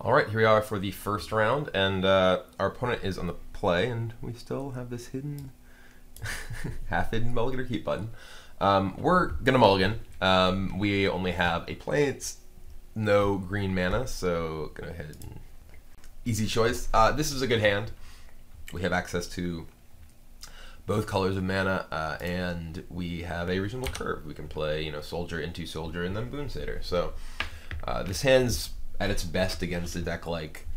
All right, here we are for the first round, and our opponent is on the play, and we still have this hidden, half-hidden mulligan or keep button. We're gonna mulligan. We only have a plains, no green mana, so go ahead and easy choice. This is a good hand. We have access to both colors of mana, and we have a reasonable curve. We can play, soldier into soldier and then Boon Satyr. So this hand's at its best against a deck like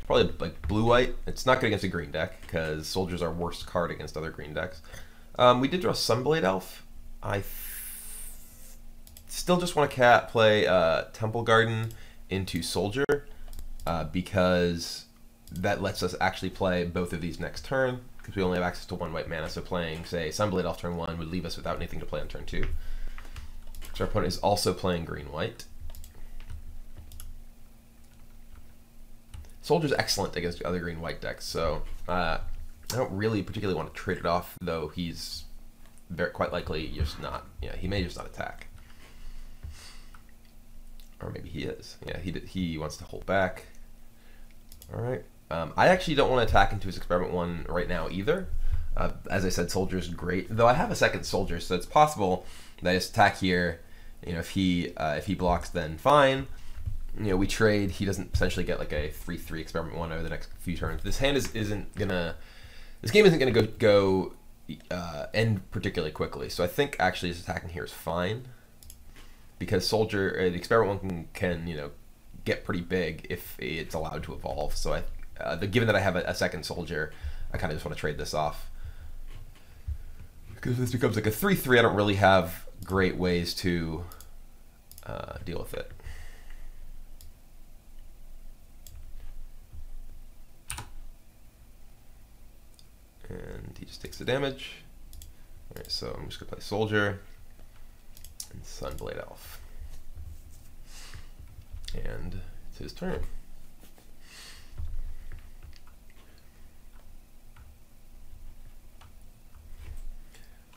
probably like blue-white. It's not good against a green deck because soldiers are worst card against other green decks. We did draw Sunblade Elf. I still just want to play Temple Garden into soldier because that lets us actually play both of these next turn because we only have access to one white mana. So playing, say, Sunblade Elf turn 1 would leave us without anything to play on turn 2. So our opponent is also playing green-white. Soldier's excellent against other green-white decks, so I don't really particularly want to trade it off, though he's quite likely just not, he may just not attack. Or maybe he is. Yeah, he wants to hold back. All right. I actually don't want to attack into his Experiment 1 right now either. As I said, Soldier's great, though I have a second Soldier, so it's possible that I just attack here. If he blocks, then fine. We trade. He doesn't essentially get like a 3/3 Experiment 1 over the next few turns. This hand isn't gonna. This game isn't gonna go end particularly quickly. So I think actually just attacking here is fine because Soldier, the Experiment 1 can get pretty big if it's allowed to evolve. So given that I have a second Soldier, I kind of just want to trade this off because if this becomes like a 3/3, I don't really have great ways to deal with it. And he just takes the damage. Alright, so I'm just going to play Soldier and Sunblade Elf. And it's his turn.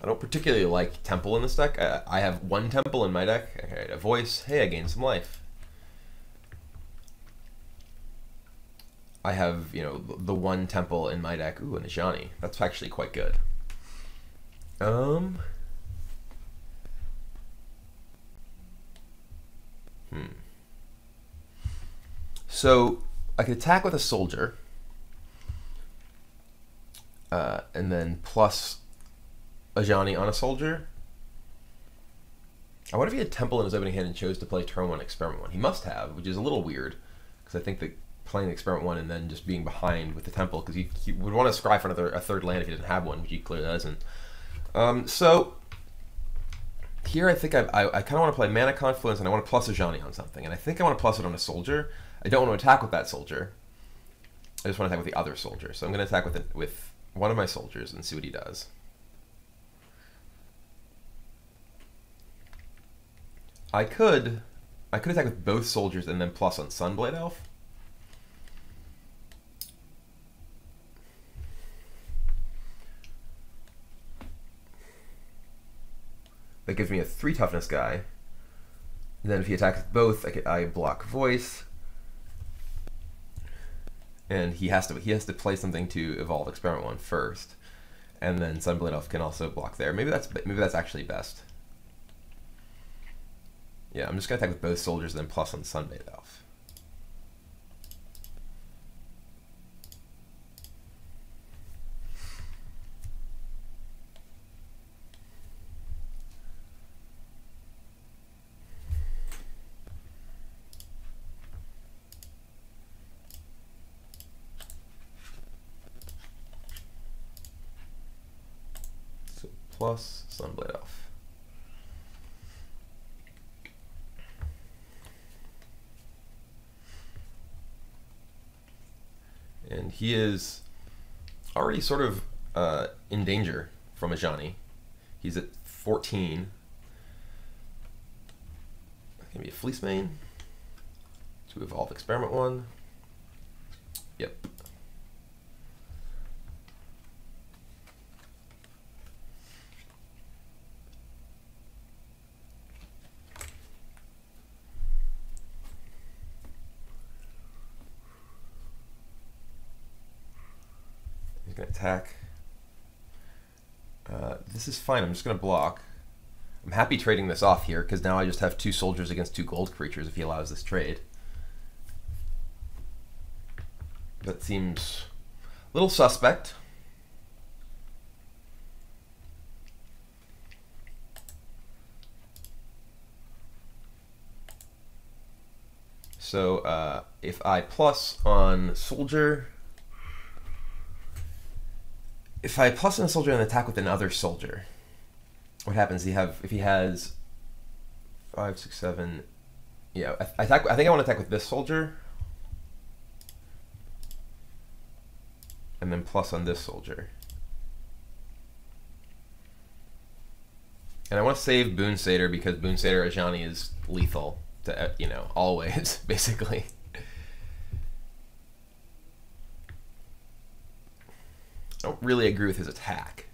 I don't particularly like Temple in this deck. I have one Temple in my deck. Okay, a voice. Hey, I gained some life. I have, the one Temple in my deck. Ooh, and a Ajani. That's actually quite good. So I could attack with a Soldier, and then plus a Ajani on a Soldier. I wonder if he had Temple in his opening hand and chose to play turn 1 Experiment 1. He must have, which is a little weird because I think that playing Experiment 1 and then just being behind with the Temple, because he would want to scry for a third land if he didn't have one, which he clearly doesn't. So here I think I kind of want to play Mana Confluence and I want to plus a Ajani on something, and I think I want to plus it on a Soldier. I don't want to attack with that Soldier. I just want to attack with the other Soldier. So I'm going to attack with one of my Soldiers and see what he does. I could attack with both Soldiers and then plus on Sunblade Elf. That gives me a 3 toughness guy. And then if he attacks both, I block voice. And he has to play something to evolve Experiment 1 first. And then Sunblade Elf can also block there. Maybe that's actually best. Yeah, I'm just gonna attack with both Soldiers and then plus on Sunblade Elf. Plus Sunblade Elf. And he is already sort of in danger from a Ajani. He's at 14. Gonna be a Fleece Mane to evolve Experiment 1. Yep. can attack. This is fine. I'm just going to block. I'm happy trading this off here because now I just have 2 soldiers against 2 gold creatures if he allows this trade. That seems a little suspect. So if I plus on soldier, if I plus on a soldier and attack with another soldier, what happens? If he has 5, 6, 7, yeah. I think I want to attack with this soldier, and then plus on this soldier. And I want to save Boon Satyr because Boon Satyr Ajani is lethal to, you know, always, basically. I don't really agree with his attack.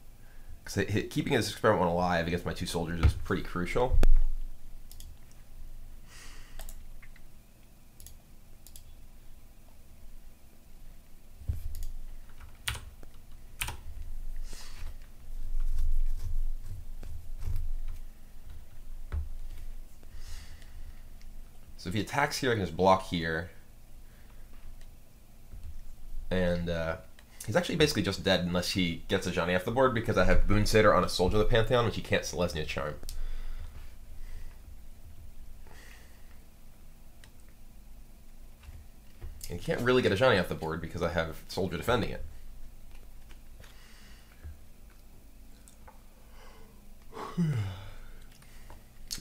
Because keeping his experiment one alive against my 2 soldiers is pretty crucial. So if he attacks here, I can just block here. And he's actually basically just dead unless he gets a Ajani off the board because I have Boon Satyr on a soldier of the Pantheon, which he can't Selesnya Charm. And he can't really get a Ajani off the board because I have soldier defending it.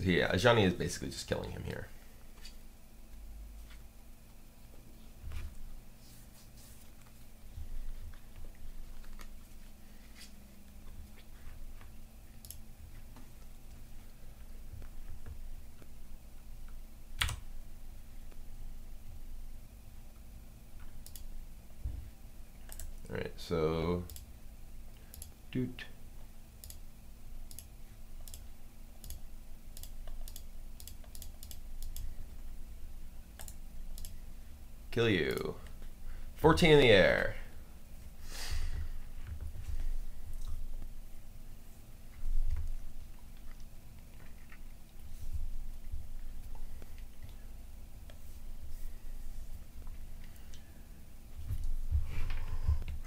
Yeah, Ajani is basically just killing him here. Alright, so doot. Kill you. 14 in the air.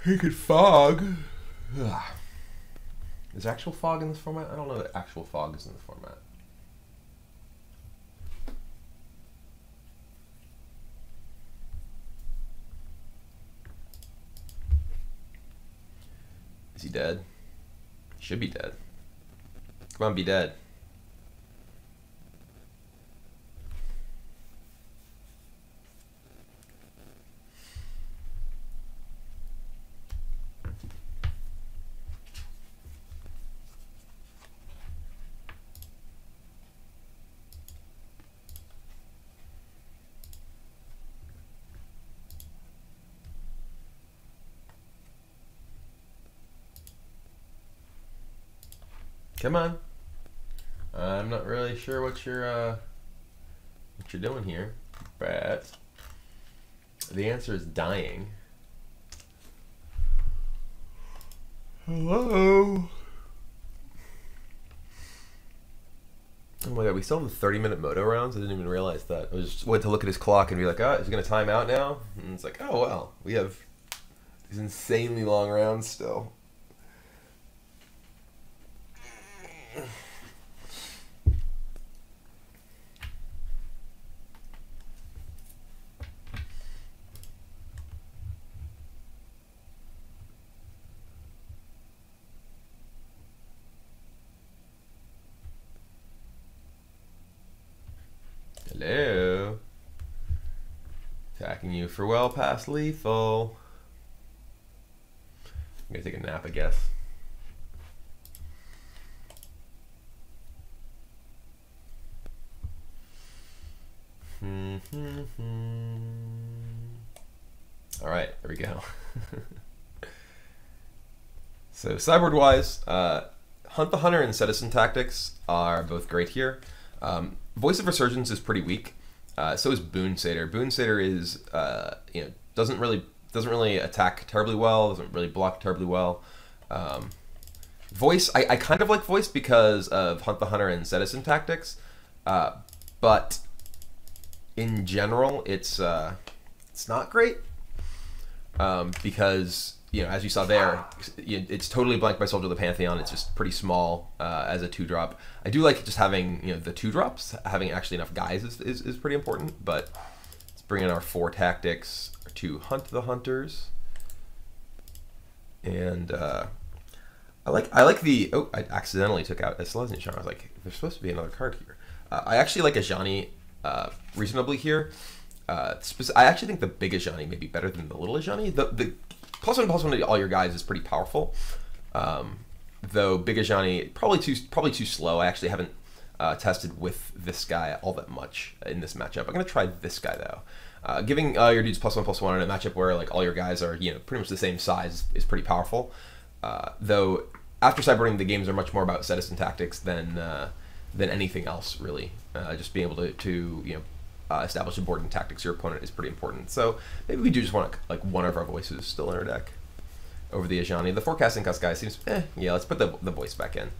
He could fog. Ugh. Is actual fog in this format? I don't know that actual fog is in the format. Is he dead? He should be dead. Come on, be dead. Come on. I'm not really sure what you're doing here, but the answer is dying. Hello. Oh my god, we still have the 30-minute moto rounds. I didn't even realize that. I just went to look at his clock and be like, oh, is he gonna time out now? And it's like, oh well, we have these insanely long rounds still. Hello. Attacking you for well past lethal. I'm gonna take a nap, I guess. All right, there we go. So sideboard wise, Hunt the Hunter and Citizen Tactics are both great here. Voice of Resurgence is pretty weak. So is Boon Satyr. Boon Satyr is, you know, doesn't really Doesn't really attack terribly well. Doesn't really block terribly well. Voice, I kind of like voice because of Hunt the Hunter and Citizen Tactics, but in general, it's not great because, you know, as you saw there, it's totally blanked by Soldier of the Pantheon. It's just pretty small as a 2-drop. I do like just having, you know, the 2-drops. Having actually enough guys is pretty important, but let's bring in our 4 tactics to hunt the hunters. And I like the, oh, I accidentally took out a Selesnya Charm. I was like, there's supposed to be another card here. I actually like Ajani reasonably here. I actually think the big Ajani may be better than the little Ajani. The +1/+1 to all your guys is pretty powerful. Though big Ajani probably too slow. I actually haven't tested with this guy all that much in this matchup. I'm gonna try this guy though. Giving your dudes +1/+1 in a matchup where like all your guys are, you know, pretty much the same size is pretty powerful. Though after sideboarding, the games are much more about Citizen Tactics than anything else really. Just being able to you know, establish a board and tactics your opponent is pretty important. So maybe we do just want like one of our voices still in our deck over the Ajani. The Forecasting Cuss guy seems, yeah, let's put the voice back in.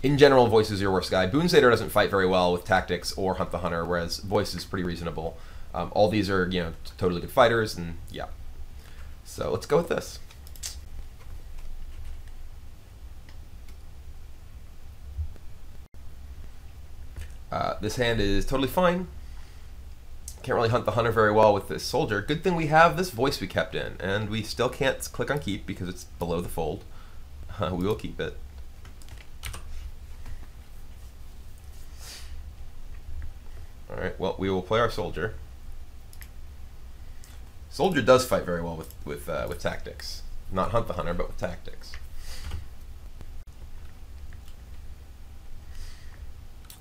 In general, voice is your worst guy. Boonsader doesn't fight very well with tactics or Hunt the Hunter, whereas voice is pretty reasonable. All these are, you know, totally good fighters, and yeah. So let's go with this. This hand is totally fine. Can't really Hunt the Hunter very well with this Soldier. Good thing we have this voice we kept in, and we still can't click on keep because it's below the fold. We will keep it. Alright, well, we will play our Soldier. Soldier does fight very well with tactics. Not Hunt the Hunter, but with tactics.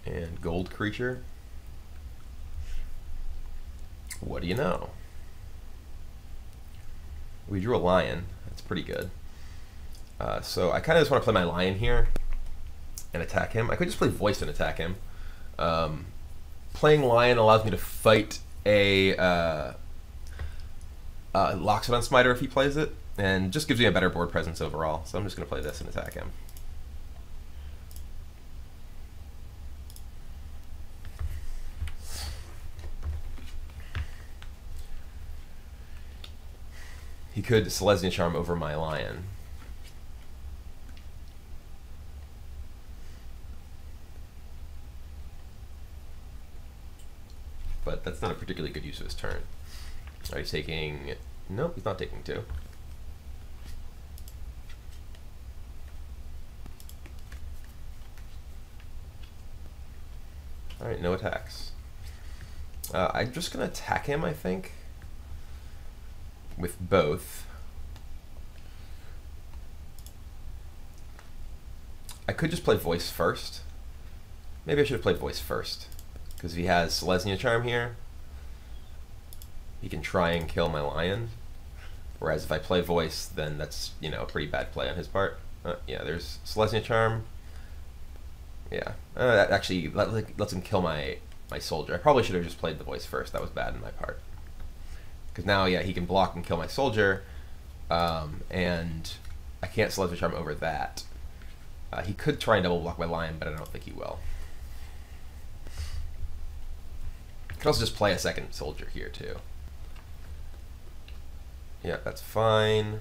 And gold creature. What do you know? We drew a lion. That's pretty good. So I kind of just want to play my lion here and attack him. I could just play voice and attack him. Playing lion allows me to fight a Loxodon Smiter if he plays it, and just gives me a better board presence overall. So I'm just going to play this and attack him. He could Selesnya Charm over my lion. But that's not a particularly good use of his turn. Are you taking... Nope, he's not taking 2. Alright, no attacks. I'm just going to attack him, I think. With both. I could just play voice first. Maybe I should have played voice first. Because if he has Selesnya Charm here, he can try and kill my lion. Whereas if I play voice, then that's, you know, a pretty bad play on his part. Yeah, there's Selesnya Charm. Yeah, that actually lets him kill my Soldier. I probably should have just played the voice first. That was bad on my part. Because now, yeah, he can block and kill my Soldier, and I can't Selesnya Charm over that. He could try and double block my lion, but I don't think he will. Could also just play a second Soldier here too. Yeah, that's fine.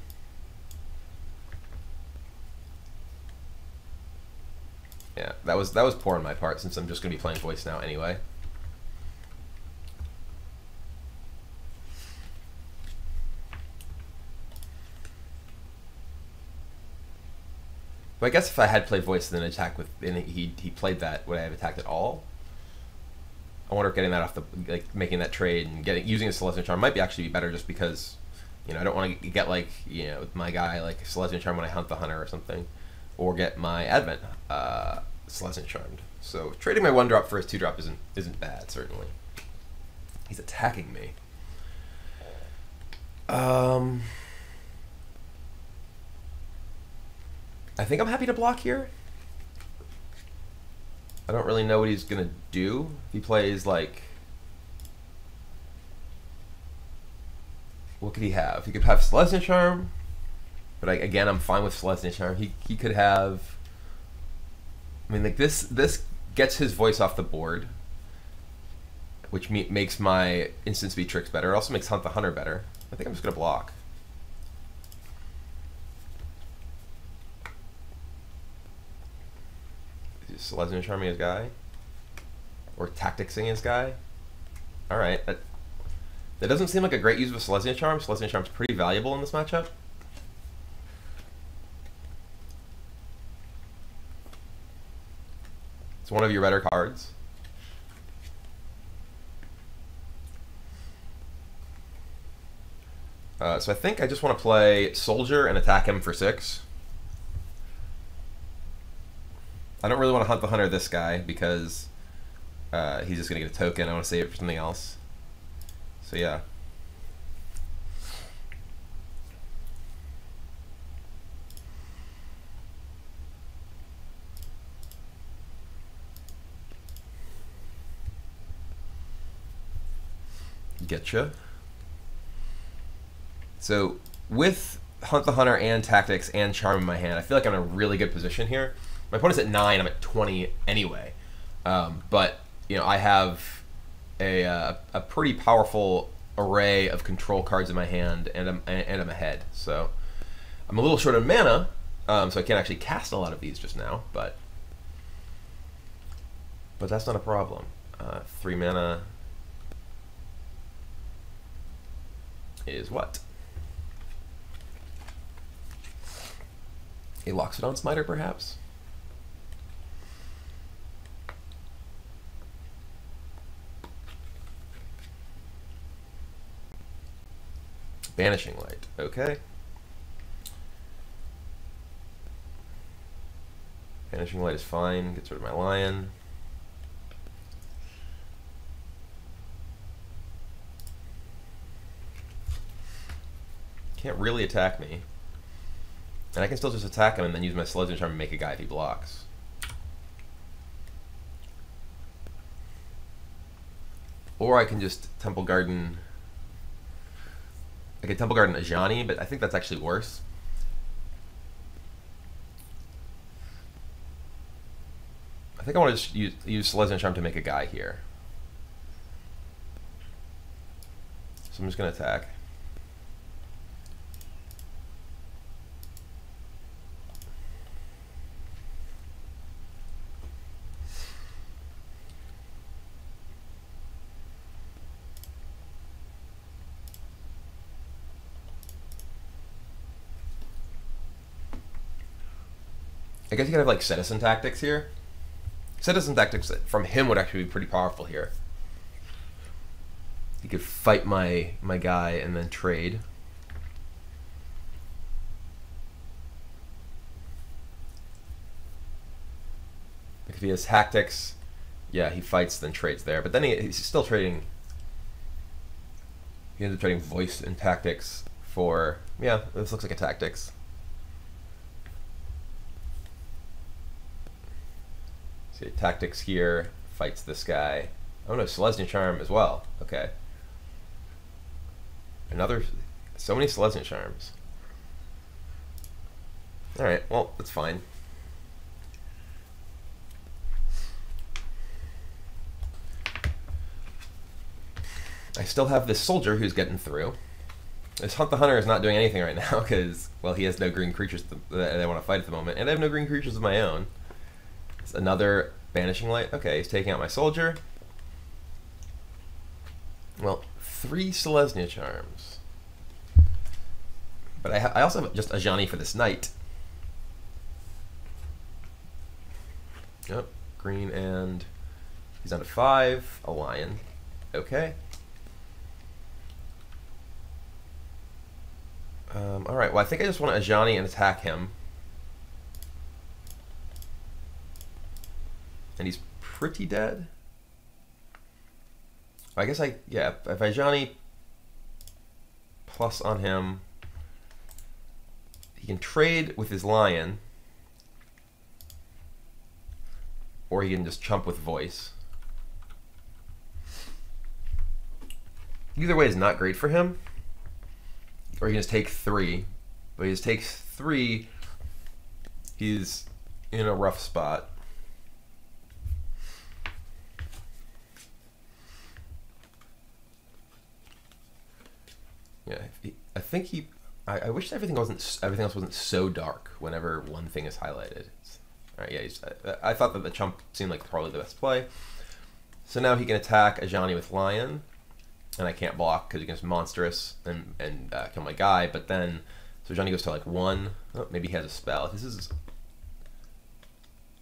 Yeah, that was poor on my part since I'm just gonna be playing voice now anyway. But I guess if I had played voice and then attack with, and he played that, would I have attacked at all? I wonder if getting that off the, like, making that trade and using a Selesnya Charm might actually be better, just because, you know, I don't want to get, like, you know, with my guy like Selesnya Charm when I Hunt the Hunter or something, or get my Advent Selesnya Charmed. So trading my 1-drop for his 2-drop isn't bad, certainly. He's attacking me. I think I'm happy to block here. I don't really know what he's gonna do. If he plays like... what could he have? He could have Selesnya Charm, but again, I'm fine with Selesnya Charm. He could have. I mean, like this gets his voice off the board, which makes my instant speed tricks better. It also makes Hunt the Hunter better. I think I'm just gonna block. Is Selesnya Charming his guy? Or Tacticsing his guy? Alright, that doesn't seem like a great use of a Selesnya Charm. Selesnya Charm's pretty valuable in this matchup. It's one of your better cards. So I think I just want to play Soldier and attack him for 6. I don't really want to Hunt the Hunter this guy because he's just going to get a token. I want to save it for something else. So yeah. Getcha. So with Hunt the Hunter and Tactics and Charm in my hand, I feel like I'm in a really good position here. My opponent's at 9, I'm at 20 anyway. But you know, I have a pretty powerful array of control cards in my hand, and I'm ahead. So I'm a little short on mana, so I can't actually cast a lot of these just now. But that's not a problem. 3 mana is what? A Loxodon Smiter, perhaps? Banishing Light, okay. Banishing Light is fine, gets rid of my lion. Can't really attack me. And I can still just attack him and then use my Selesnya Charm and make a guy if he blocks. Or I can just Temple Garden. I could Temple Garden Ajani, but I think that's actually worse. I think I want to just use Selesnya Charm to make a guy here. So I'm just going to attack. I guess you could have like Citizen Tactics here. Citizen Tactics from him would actually be pretty powerful here. He could fight my guy and then trade. Like if he has Tactics, yeah, he fights then trades there. But then he's still trading. He ends up trading Voice and Tactics for, yeah, this looks like a Tactics. Tactics here, fights this guy. Oh no, Selesnya Charm as well. Okay. So many Selesnya Charms. Alright, well, that's fine. I still have this soldier who's getting through. This Hunt the Hunter is not doing anything right now because, well, he has no green creatures that I want to fight at the moment, and I have no green creatures of my own. It's another Banishing Light. Okay, he's taking out my soldier. Well, 3 Selesnya Charms. But I also have just Ajani for this knight. Yep, green, and he's on to 5. A lion. Okay. Alright, well I think I just want to Ajani and attack him. And he's pretty dead. I guess yeah, if Ajani plus on him, he can trade with his lion, or he can just chump with Voice. Either way is not great for him. or he can just take 3. But he just takes 3. He's in a rough spot. Yeah, I think he. I wish everything else wasn't so dark whenever one thing is highlighted. All right, yeah. I thought that the chump seemed like probably the best play. So now he can attack Ajani with Lion, and I can't block because he gets monstrous and kill my guy. But then, so Ajani goes to like 1. Oh, maybe he has a spell. This is.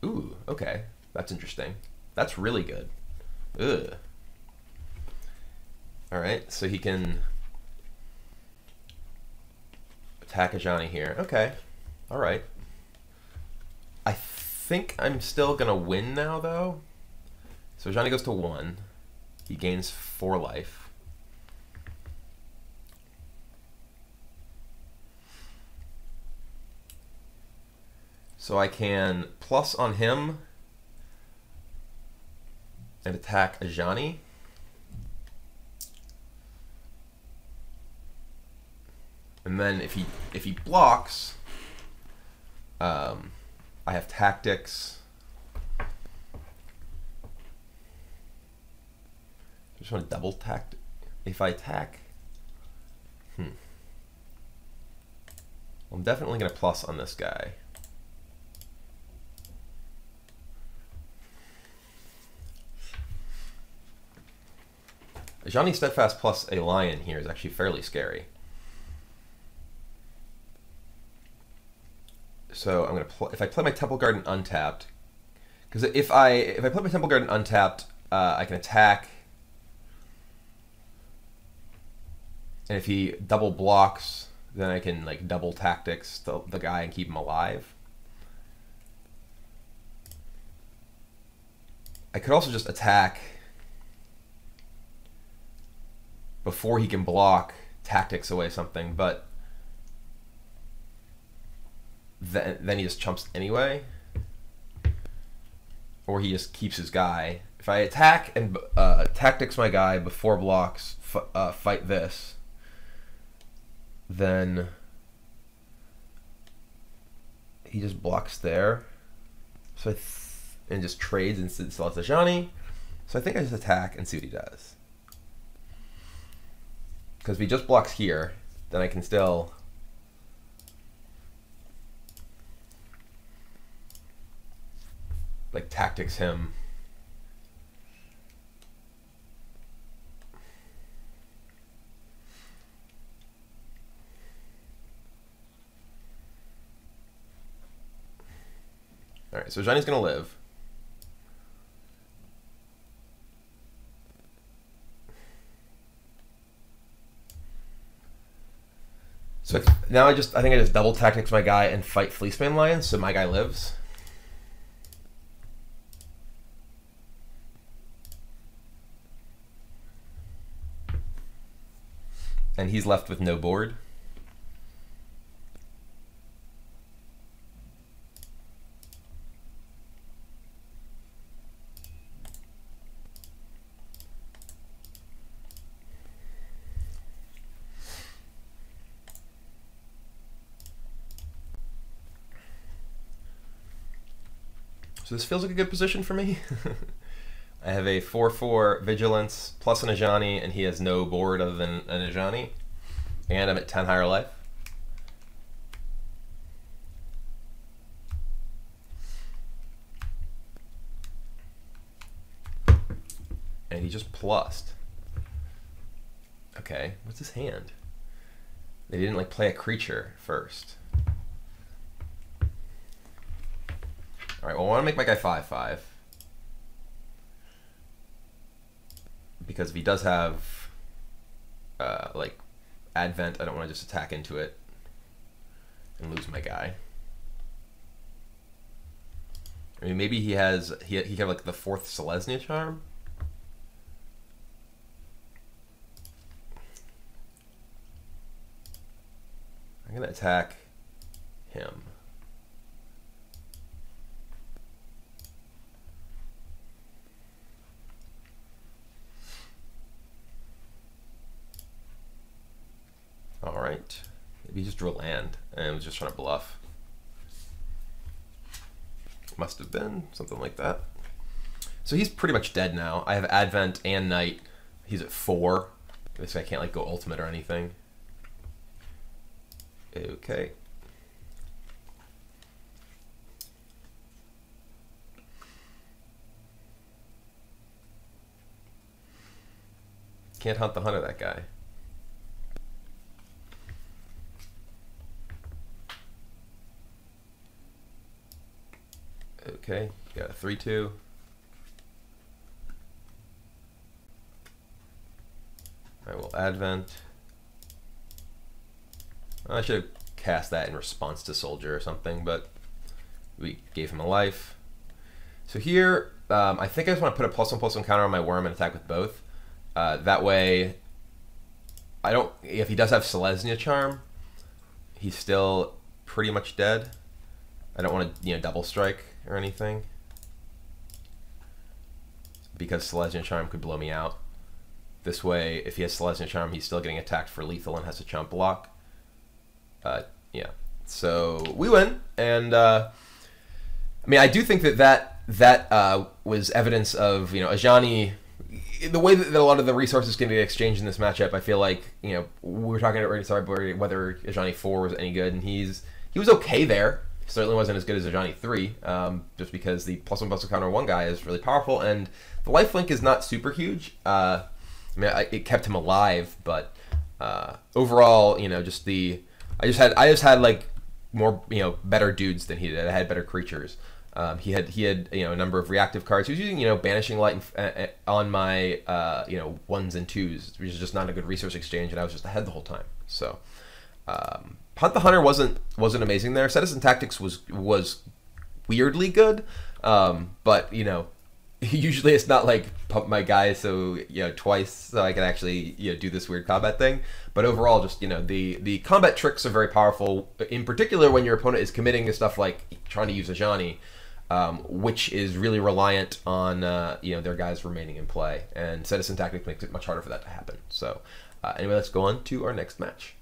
Ooh, okay, that's interesting. That's really good. Ugh. All right, so he can attack Ajani here. Okay, all right. I think I'm still gonna win now though. So Ajani goes to 1. He gains 4 life. So I can plus on him and attack Ajani. And then if he blocks, I have tactics. I just want to double tact. If I attack, I'm definitely gonna plus on this guy. Ajani Steadfast plus a Lion here is actually fairly scary. So I'm gonna if I play my Temple Garden untapped, because if I play my Temple Garden untapped, I can attack, and if he double blocks, then I can like double tactics the guy and keep him alive. I could also just attack before he can block, tactics away something, but then he just chumps anyway, or he just keeps his guy. If I attack and tactics my guy before blocks, fight this, then he just blocks there. So and just trades and still has Ajani. So I think I just attack and see what he does. Because if he just blocks here, then I can still like tactics him. All right, so Ajani's gonna live. So now I think I just double tactics my guy and fight Fleeceman Lion, so my guy lives. And he's left with no board. So this feels like a good position for me. I have a 4/4 Vigilance plus an Ajani, and he has no board other than an Ajani. And I'm at 10 higher life. And he just plussed. Okay, what's his hand? They didn't like play a creature first. All right, well, I want to make my guy 5/5. Because if he does have, like, Advent, I don't want to just attack into it and lose my guy. I mean, maybe he has, he have like the 4th Selesnya charm. I'm going to attack him. All right. Maybe he just drew a land and was just trying to bluff. Must have been something like that. So he's pretty much dead now. I have Advent and Knight. He's at 4. This guy can't like go ultimate or anything. Okay. Can't hunt the hunter, that guy. Okay, got a 3-2. I will Advent. I should have cast that in response to Soldier or something, but we gave him a life. So here, I think I just want to put a +1/+1 counter on my worm and attack with both. That way, I don't. If he does have Selesnya Charm, he's still pretty much dead. I don't want to, double strike or anything, because Selesnya Charm could blow me out. This way, if he has Selesnya Charm, he's still getting attacked for lethal and has a chump block. Yeah. So we win, and I mean, I do think that was evidence of Ajani. The way that a lot of the resources can be exchanged in this matchup, I feel like we were talking about whether Ajani 4 was any good, and he was okay there. Certainly wasn't as good as Ajani 3, just because the +1/+1 counter 1 guy is really powerful, and the lifelink is not super huge. I mean, it kept him alive, but overall, I just had like more, better dudes than he did. I had better creatures. He had a number of reactive cards. He was using Banishing Light on my 1s and 2s, which is just not a good resource exchange, and I was just ahead the whole time. So Hunt the Hunter wasn't amazing there. Citizen Tactics was weirdly good, but usually it's not like pump my guy so twice so I can actually do this weird combat thing. But overall, just the combat tricks are very powerful. In particular, when your opponent is committing to stuff like trying to use Ajani, which is really reliant on their guys remaining in play. And Citizen Tactics makes it much harder for that to happen. So anyway, let's go on to our next match.